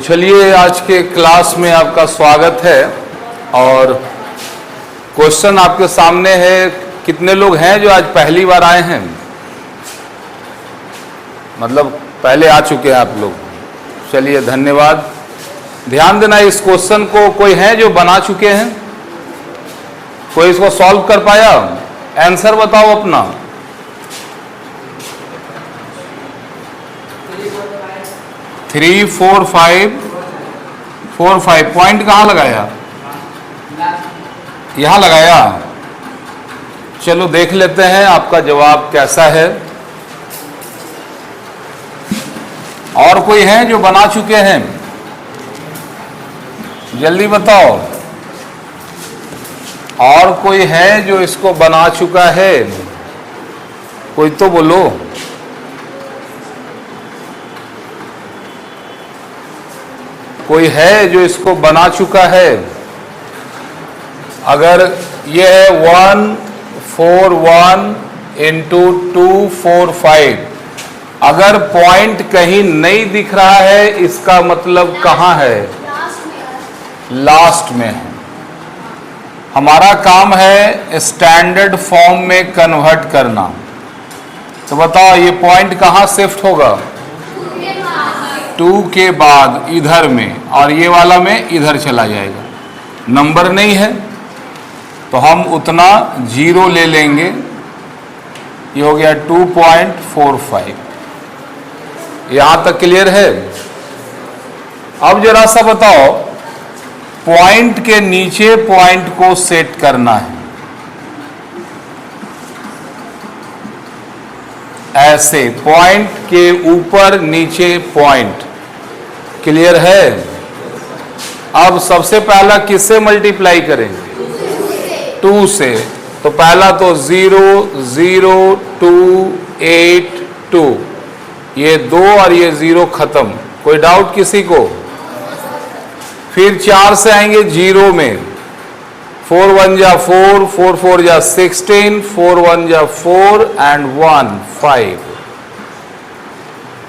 चलिए, आज के क्लास में आपका स्वागत है और क्वेश्चन आपके सामने है। कितने लोग हैं जो आज पहली बार आए हैं? मतलब पहले आ चुके हैं आप लोग। चलिए, धन्यवाद। ध्यान देना, इस क्वेश्चन को कोई है जो बना चुके हैं? कोई इसको सॉल्व कर पाया? आंसर बताओ अपना। थ्री फोर फाइव पॉइंट कहाँ लगाया? यहाँ लगाया। चलो देख लेते हैं आपका जवाब कैसा है। और कोई है जो बना चुके हैं? जल्दी बताओ। और कोई है जो इसको बना चुका है? कोई तो बोलो। कोई है जो इसको बना चुका है? अगर ये है 141 इंटू 245, अगर पॉइंट कहीं नहीं दिख रहा है, इसका मतलब कहाँ है? लास्ट में है। हमारा काम है स्टैंडर्ड फॉर्म में कन्वर्ट करना। तो बताओ, ये पॉइंट कहाँ शिफ्ट होगा? 2 के बाद इधर में, और ये वाला में इधर चला जाएगा। नंबर नहीं है तो हम उतना 0 ले लेंगे। ये हो गया 2.45। यहां तक क्लियर है? अब जरा सा बताओ, पॉइंट के नीचे पॉइंट को सेट करना है। ऐसे पॉइंट के ऊपर नीचे पॉइंट। क्लियर है? अब सबसे पहला किससे मल्टीप्लाई करेंगे? 2 से। तो पहला तो 0 0 2 8 2, ये 2 और ये 0 खत्म। कोई डाउट किसी को? फिर 4 से आएंगे 0 में। 4 1 जा 4, 4 4 जा 16, 4 1 जा 4 एंड 1 5।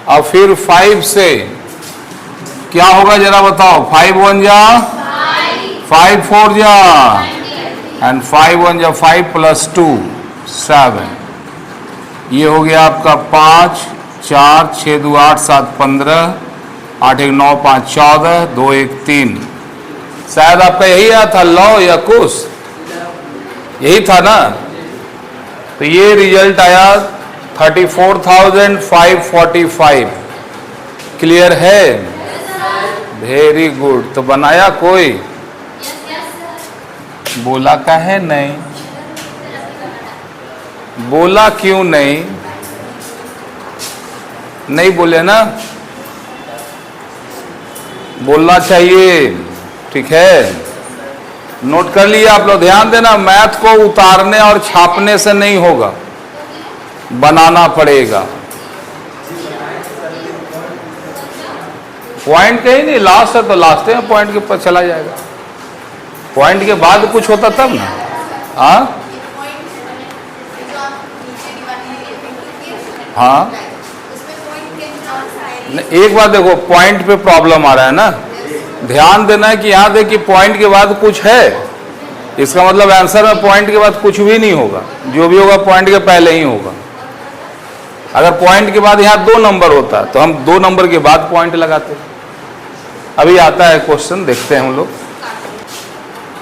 अब फिर 5 से क्या होगा जरा बताओ? 5 1 जा 5 4 जा एंड 5 1 जा 5 प्लस 2 7। ये हो गया आपका 5 4 6 2 8 7 15, 8 1 9 5 14, 2 1 3। शायद आपका यही आया था, लौ या कुश, यही था ना? तो ये रिजल्ट आया 34,545। क्लियर है? Very good. तो बनाया कोई? बोला का है नहीं? बोला क्यों नहीं? नहीं बोले ना? बोलना चाहिए। ठीक है, नोट कर लिया आप लोग। ध्यान देना, मैथ को उतारने और छापने से नहीं होगा, बनाना पड़ेगा। पॉइंट कहीं नहीं, लास्ट है तो लास्ट में पॉइंट के ऊपर चला जाएगा। पॉइंट के बाद कुछ होता तब ना। हाँ हाँ, एक बात देखो, पॉइंट पे प्रॉब्लम आ रहा है ना। ध्यान देना है कि यहां देखिए पॉइंट के बाद कुछ है, इसका मतलब आंसर में पॉइंट के बाद कुछ भी नहीं होगा। जो भी होगा पॉइंट के पहले ही होगा। अगर पॉइंट के बाद यहाँ 2 नंबर होता तो हम 2 नंबर के बाद पॉइंट लगाते। अभी आता है क्वेश्चन, देखते हैं हम लोग।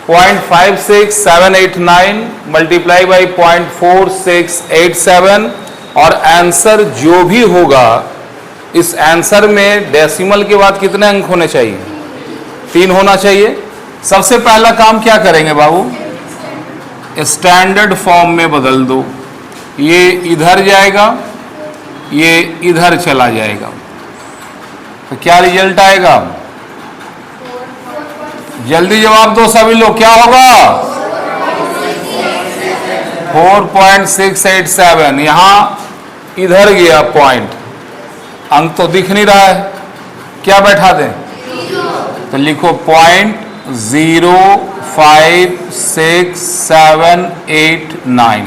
0.56789 मल्टीप्लाई बाई 0.4687, और आंसर जो भी होगा, इस आंसर में डेसिमल के बाद कितने अंक होने चाहिए? 3 होना चाहिए। सबसे पहला काम क्या करेंगे बाबू? स्टैंडर्ड फॉर्म में बदल दो। ये इधर जाएगा, ये इधर चला जाएगा। तो क्या रिजल्ट आएगा? जल्दी जवाब दो सभी लोग, क्या होगा? 4.687। यहां इधर गया पॉइंट, अंक तो दिख नहीं रहा है, क्या बैठा दें? तो लिखो 0.56789।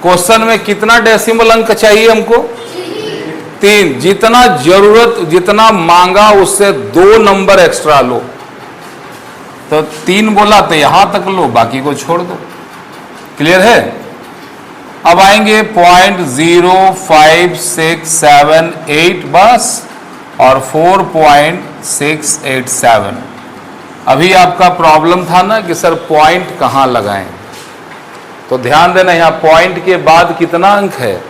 क्वेश्चन में कितना डेसिमल अंक चाहिए हमको? 3, जितना जरूरत, जितना मांगा उससे 2 नंबर एक्स्ट्रा लो। तो 3 बोला तो यहां तक लो, बाकी को छोड़ दो। क्लियर है? अब आएंगे 0.0567 बस और 4.687। अभी आपका प्रॉब्लम था ना कि सर पॉइंट कहां लगाएं, तो ध्यान देना यहां पॉइंट के बाद कितना अंक है,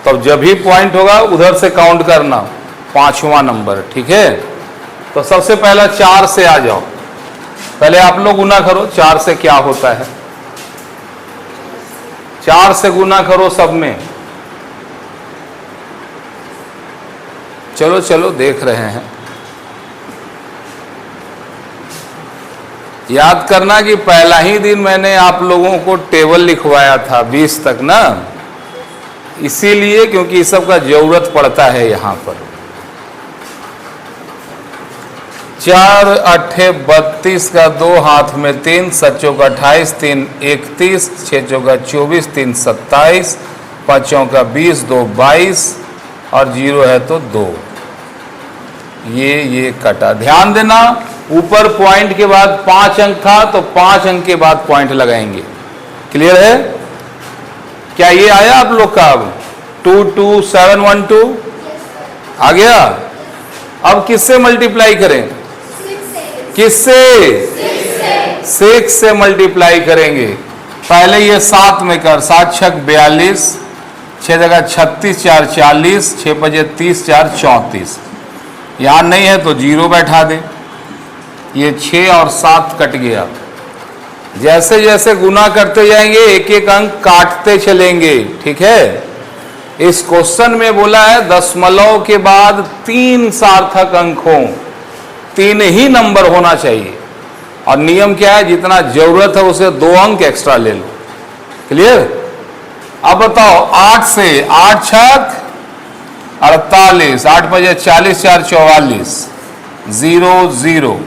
तब जब भी पॉइंट होगा उधर से काउंट करना 5वां नंबर। ठीक है? तो सबसे पहला 4 से आ जाओ। पहले आप लोग गुना करो 4 से क्या होता है। 4 से गुना करो सब में। चलो चलो देख रहे हैं। याद करना कि पहला ही दिन मैंने आप लोगों को टेबल लिखवाया था 20 तक ना, इसीलिए क्योंकि इस सब का जरूरत पड़ता है यहां पर। 4 8 32 का 2 हाथ में 3, 7 चौका 28, 3 31, 6 चौका 24, 3 27, 5 चौका 20, 2 22 और 0 है तो 2। ये कटा। ध्यान देना ऊपर पॉइंट के बाद 5 अंक था तो 5 अंक के बाद पॉइंट लगाएंगे। क्लियर है? क्या ये आया आप लोग का? अब 22712 आ गया। अब किससे मल्टीप्लाई करें? किससे? 6 से मल्टीप्लाई करेंगे। पहले ये 7 में कर, 7 छक 42, 6 जगह 36, 4 40, 6 बजे 30, 4 34। यहां नहीं है तो 0 बैठा दे। ये 6 और 7 कट गया। जैसे जैसे गुना करते जाएंगे एक एक अंक काटते चलेंगे। ठीक है? इस क्वेश्चन में बोला है दशमलव के बाद 3 सार्थक अंक हो, 3 ही नंबर होना चाहिए। और नियम क्या है? जितना जरूरत है उसे 2 अंक एक्स्ट्रा ले लो। क्लियर? अब बताओ 8 से 8 छक 48, 8 बजे 40, 4 44, 0 0।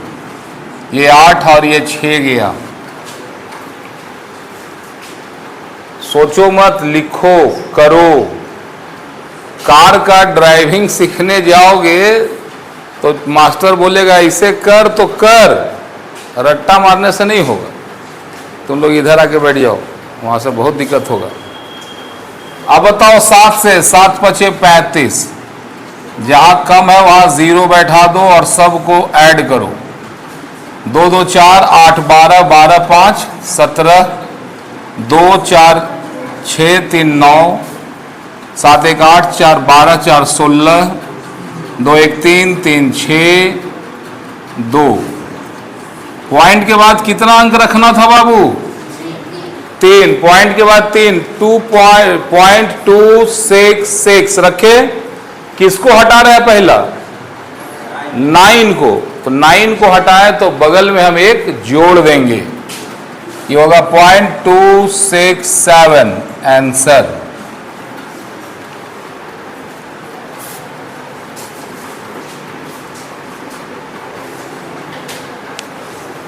ये 8 और ये 6 गया। सोचो मत, लिखो, करो। कार का ड्राइविंग सीखने जाओगे तो मास्टर बोलेगा इसे कर तो कर, रट्टा मारने से नहीं होगा। तुम लोग इधर आके बैठ जाओ, वहां से बहुत दिक्कत होगा। अब बताओ 7 से 7 5 35, जहां कम है वहां 0 बैठा दो और सबको ऐड करो। 2 2 4 8 12, 12 5 17, 2 4 6 3 9, 7 1 8, 4 12, 4 16, 2 1 3 3 6 2। पॉइंट के बाद कितना अंक रखना था बाबू? 3। पॉइंट के बाद 3, 2.266 रखे। किसको हटा रहे हैं? पहला 9 को। तो 9 को हटाए तो बगल में हम एक जोड़ देंगे, ये होगा 0.267 आंसर।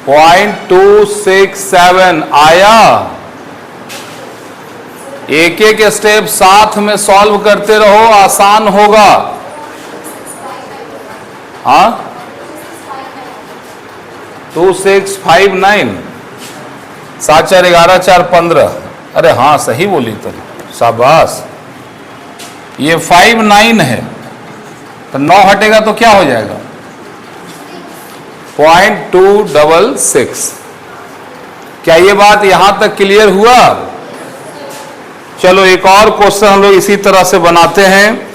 .267 आया। एक एक स्टेप साथ में सॉल्व करते रहो, आसान होगा। हाँ 2659, 7 4 11 4 15। अरे हाँ सही बोली तुम, शाबाश। ये 59 है तो 9 हटेगा तो क्या हो जाएगा? 0.266। क्या ये बात यहां तक क्लियर हुआ? चलो एक और क्वेश्चन हम लोग इसी तरह से बनाते हैं।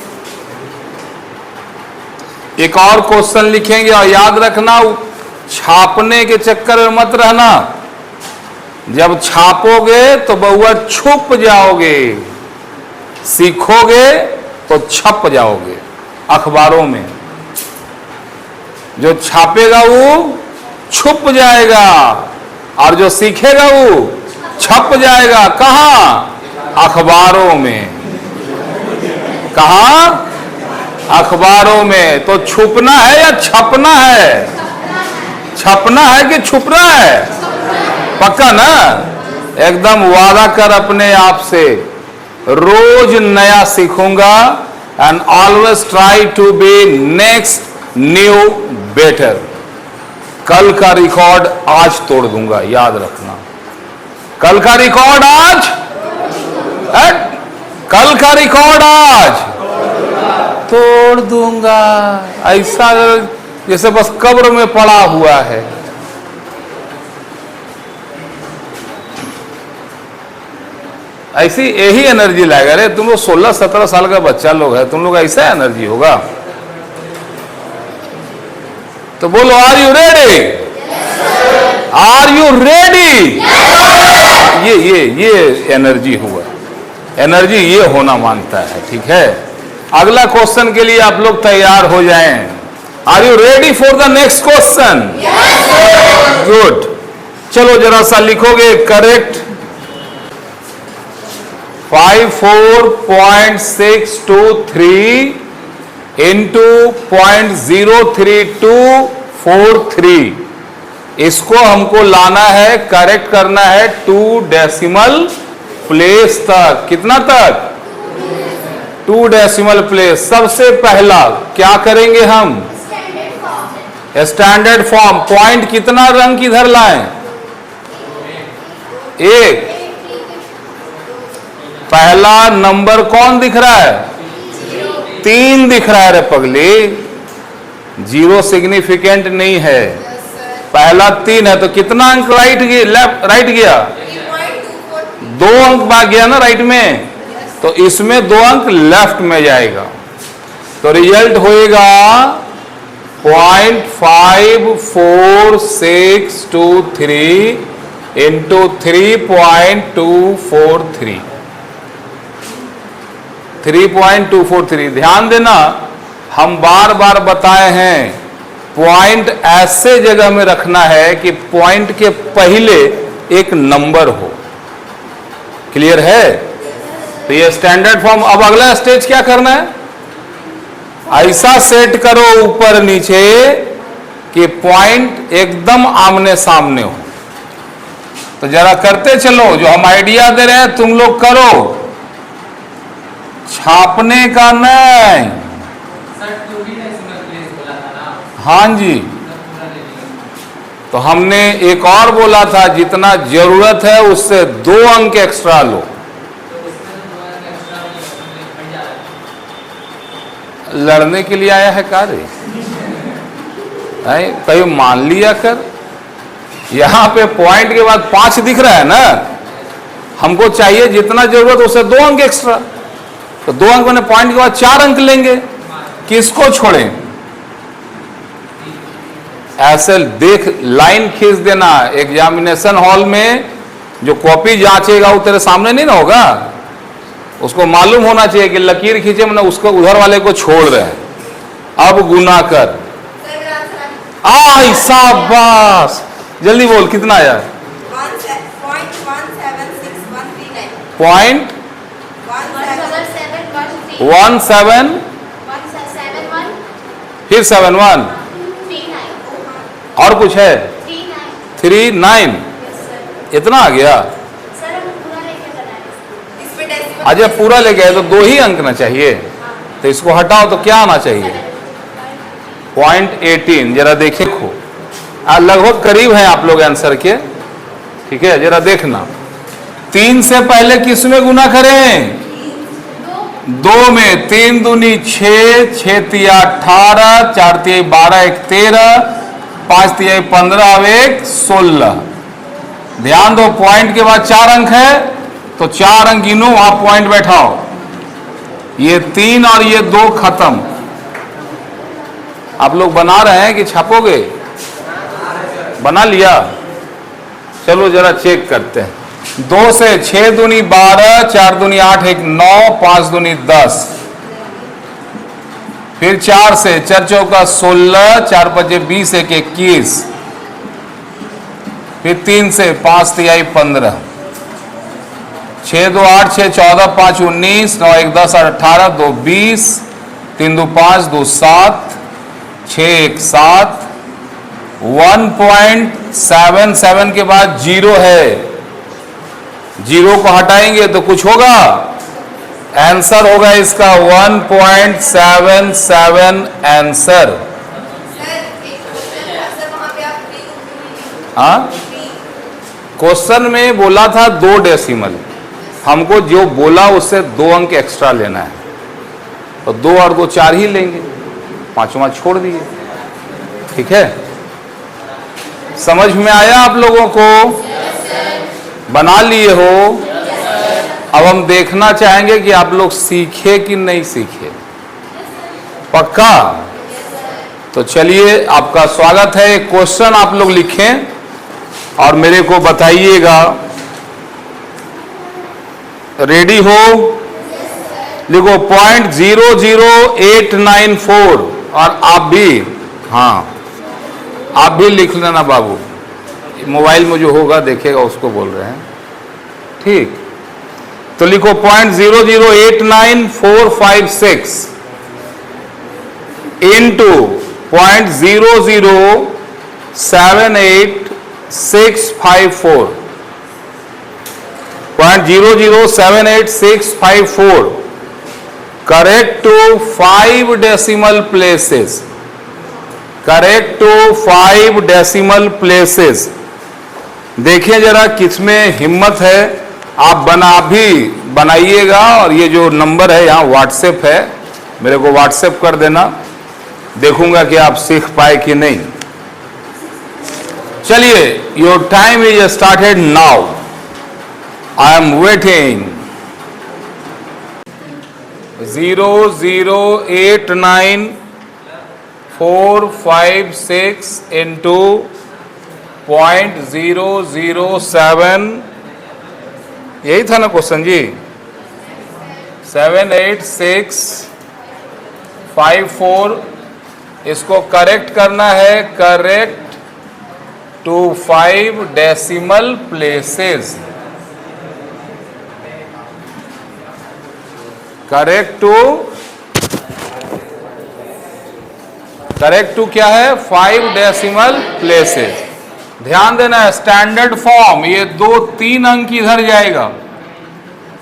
एक और क्वेश्चन लिखेंगे और याद रखना छापने के चक्कर में मत रहना। जब छापोगे तो बहुआ छुप जाओगे, सीखोगे तो छप जाओगे अखबारों में। जो छापेगा वो छुप जाएगा और जो सीखेगा वो छप जाएगा। कहां? अखबारों में। कहां? अखबारों में। तो छुपना है या छपना है? छपना है कि छुपना है? पक्का ना? एकदम वादा कर अपने आप से, रोज नया सीखूंगा, and always try to be next, new, better. कल का रिकॉर्ड आज तोड़ दूंगा, याद रखना। कल का रिकॉर्ड आज, कल का रिकॉर्ड आज तोड़ दूंगा। ऐसा जैसे बस कब्र में पड़ा हुआ है। ऐसी यही एनर्जी लाएगा। अरे तुम लोग 16-17 साल का बच्चा लोग है, तुम लोग ऐसा एनर्जी होगा। तो बोलो, are you ready? Are you ready? ये एनर्जी हुआ, एनर्जी ये होना मानता है। ठीक है, अगला क्वेश्चन के लिए आप लोग तैयार हो जाएं। Are you ready for the next question? Good. चलो जरा सा लिखोगे करेक्ट। 54.623 इंटू 0.03243, इसको हमको लाना है, करेक्ट करना है 2 डेसिमल प्लेस तक। कितना तक? 2 डेसिमल प्लेस। सबसे पहला क्या करेंगे हम? Standard form. पॉइंट कितना रंग किधर लाएं? एक। पहला नंबर कौन दिख रहा है? 3 दिख रहा है। रे पगली, 0 सिग्निफिकेंट नहीं है। पहला 3 है, तो कितना अंक राइट गया? लेफ्ट राइट गया? 2 अंक भाग गया ना राइट में, तो इसमें 2 अंक लेफ्ट में जाएगा। तो रिजल्ट होएगा 0.54623 इंटू 3.243। 3.243। ध्यान देना, हम बार बार बताए हैं, पॉइंट ऐसे जगह में रखना है कि पॉइंट के पहले एक नंबर हो। क्लियर है? तो ये स्टैंडर्ड फॉर्म। अब अगला स्टेज क्या करना है? ऐसा सेट करो ऊपर नीचे कि पॉइंट एकदम आमने सामने हो। तो जरा करते चलो, जो हम आइडिया दे रहे हैं तुम लोग करो, छापने का नहीं। हाँ जी, तो हमने एक और बोला था, जितना जरूरत है उससे 2 अंक एक्स्ट्रा लो। लड़ने के लिए आया है कार्य? कहीं मान लिया कर। यहां पे पॉइंट के बाद 5 दिख रहा है ना, हमको चाहिए जितना जरूरत उससे 2 अंक एक्स्ट्रा। तो 2 अंक मैंने पॉइंट के बाद 4 अंक लेंगे। किसको छोड़ें? ऐसे देख, लाइन खींच देना। एग्जामिनेशन हॉल में जो कॉपी जांचेगा वो तेरे सामने नहीं ना होगा, उसको मालूम होना चाहिए कि लकीर खींचे मैंने उसको उधर वाले को छोड़ रहे हैं। अब गुना कर। शाबाश, जल्दी बोल, कितना आया? 0.17 फिर 71 और कुछ है? 39। इतना आ गया? अच्छा, पूरा ले गए तो 2 ही अंक ना चाहिए, तो इसको हटाओ तो क्या आना चाहिए? 0.18। जरा देखे, लगभग करीब हैं आप लोग आंसर के। ठीक है, जरा देखना। 3 से पहले किस में गुना करें? 2 में। 3 दूनी 6, 6 तिया 18, 4 तिया 12, 1 13, 5 तिया 15, अब 1 16। ध्यान दो, पॉइंट के बाद 4 अंक है, तो 4 अंक गिनो, वहां पॉइंट बैठाओ। ये 3 और ये 2 खत्म। आप लोग बना रहे हैं कि छापोगे? बना लिया? चलो जरा चेक करते हैं। 2 से 6 दूनी 12, 4 दूनी 8, 1 9, 5 दूनी 10। फिर 4 से 4 चौका 16, 4 पचे 20, 1 21। फिर 3 से 5 तिहाई 15, 6 2 8, 6 14, 5 19, 9 1 10, 18, 2 20, 3 2 5, 2 7, 6 1 7। 1.77 के बाद 0 है, 0 को हटाएंगे तो कुछ होगा? आंसर होगा इसका 1.77 आंसर। हाँ, क्वेश्चन में बोला था 2 डेसिमल, हमको जो बोला उससे 2 अंक एक्स्ट्रा लेना है, तो 2 और 2 4 ही लेंगे, 5वां छोड़ दिए। ठीक है, समझ में आया आप लोगों को? बना लिए हो? अब हम देखना चाहेंगे कि आप लोग सीखे कि नहीं सीखे। पक्का? तो चलिए, आपका स्वागत है। एक क्वेश्चन आप लोग लिखें और मेरे को बताइएगा। रेडी हो? लिखो 0.00894। और आप भी, हाँ आप भी लिख लेना बाबू, मोबाइल में जो होगा देखेगा उसको बोल रहे हैं। ठीक, तो लिखो 0.0089456 into 0.0078654, 0.0078654 correct to 5 decimal places, correct to 5 decimal places. देखिए जरा किसमें हिम्मत है, आप भी बनाइएगा। और ये जो नंबर है यहाँ व्हाट्सएप है, मेरे को व्हाट्सएप कर देना, देखूंगा कि आप सीख पाए कि नहीं। चलिए, your time is started now, I am waiting. 0.08946 into 0.007, यही था ना क्वेश्चन जी? 78654, इसको करेक्ट करना है, correct to 5 decimal places, correct to क्या है? 5 डेसिमल प्लेसेस। ध्यान देना है, स्टैंडर्ड फॉर्म, ये 2-3 अंक इधर जाएगा,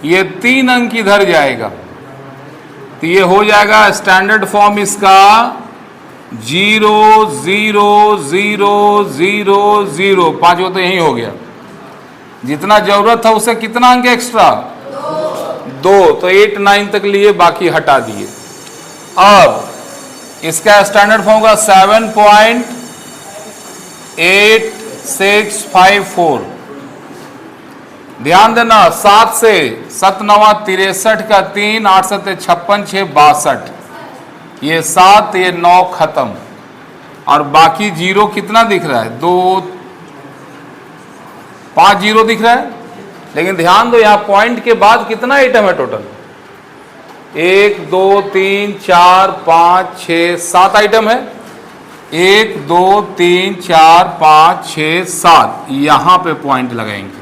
ये 3 अंक इधर जाएगा, तो ये हो जाएगा स्टैंडर्ड फॉर्म इसका 0.00000। 5 तो यही हो गया, जितना जरूरत था उससे कितना अंक एक्स्ट्रा? 2, तो 8 9 तक लिए, बाकी हटा दिए। अब इसका स्टैंडर्ड फॉर्म का 7.8654। ध्यान देना, 7 से 7 9 63 का 3, 8 7 56 6 62, ये 7 ये 9 खत्म, और बाकी 0 कितना दिख रहा है? 2 5 0 दिख रहा है। लेकिन ध्यान दो, यहाँ पॉइंट के बाद कितना आइटम है टोटल? 1 2 3 4 5 6 7 आइटम है। 1 2 3 4 5 6 7, यहां पे पॉइंट लगाएंगे।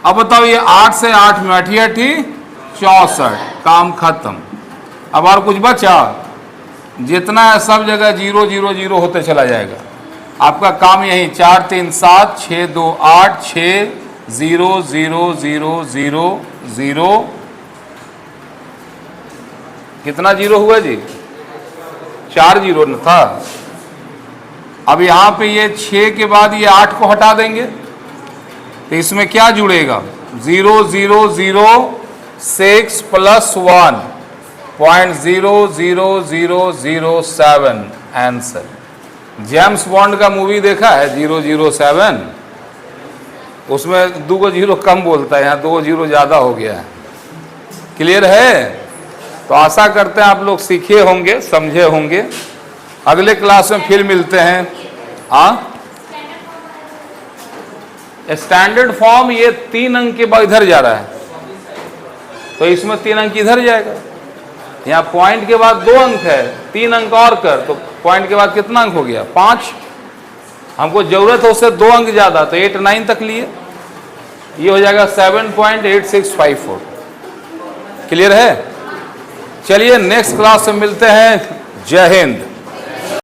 अब बताओ, ये 8 से 8 में 8 64, काम खत्म। अब और कुछ बचा? जितना है सब जगह 0 0 0 होते चला जाएगा। आपका काम यही 4 3 7 6 2 8 6 0 0 0 0 0। कितना 0 हुआ जी? 4 0 न था। अब यहाँ पे ये 6 के बाद ये 8 को हटा देंगे, तो इसमें क्या जुड़ेगा? 0 0 0 6 प्लस 1 0.00007 आंसर। जेम्स बॉन्ड का मूवी देखा है 007? उसमें 2 0 कम बोलता है, यहाँ 2 0 ज़्यादा हो गया है। क्लियर है? तो आशा करते हैं आप लोग सीखे होंगे, समझे होंगे। अगले क्लास में फिर मिलते हैं। हाँ, स्टैंडर्ड फॉर्म ये 3 अंक के बाद इधर जा रहा है, तो इसमें 3 अंक इधर जाएगा। यहाँ पॉइंट के बाद 2 अंक है, 3 अंक और कर, तो पॉइंट के बाद कितना अंक हो गया? 5। हमको जरूरत है उससे 2 अंक ज्यादा, तो 8 9 तक लिए, ये हो जाएगा 7.8654। क्लियर है? चलिए नेक्स्ट क्लास में मिलते हैं। जय हिंद।